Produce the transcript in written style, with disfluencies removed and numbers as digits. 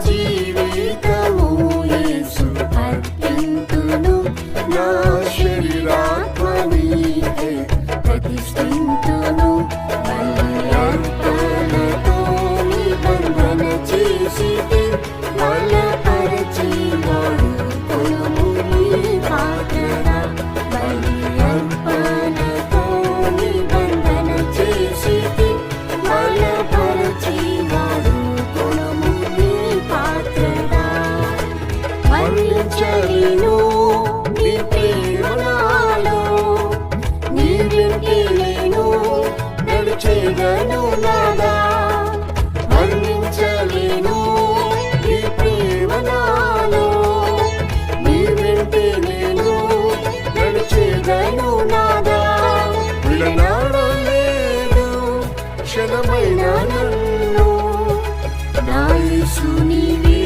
జీవితము యేసు అర్పింతును, నా శరీరాత్మ నీకే ప్రతిష్ఠింతును. బలి అర్పణతో నిబంధన చేసితి, బలపరచి వాడుకొనుము నీ పాత్రగా. బలి అర్పణతో నిబంధన చేసితి, బలపరచి వాడుకొనుము నీ పాత్రగా. వర్ణించలేను నీ ప్రేమ నాలో, నీ వెంటే నేను నడిచేదను నాదా. వర్ణించలేను నీ ప్రేమ నాలో, నీ వెంటే నేను నడిచేదను నాదా. విడనాడలేదు క్షణమైన నన్ను, నా యేసు నీవే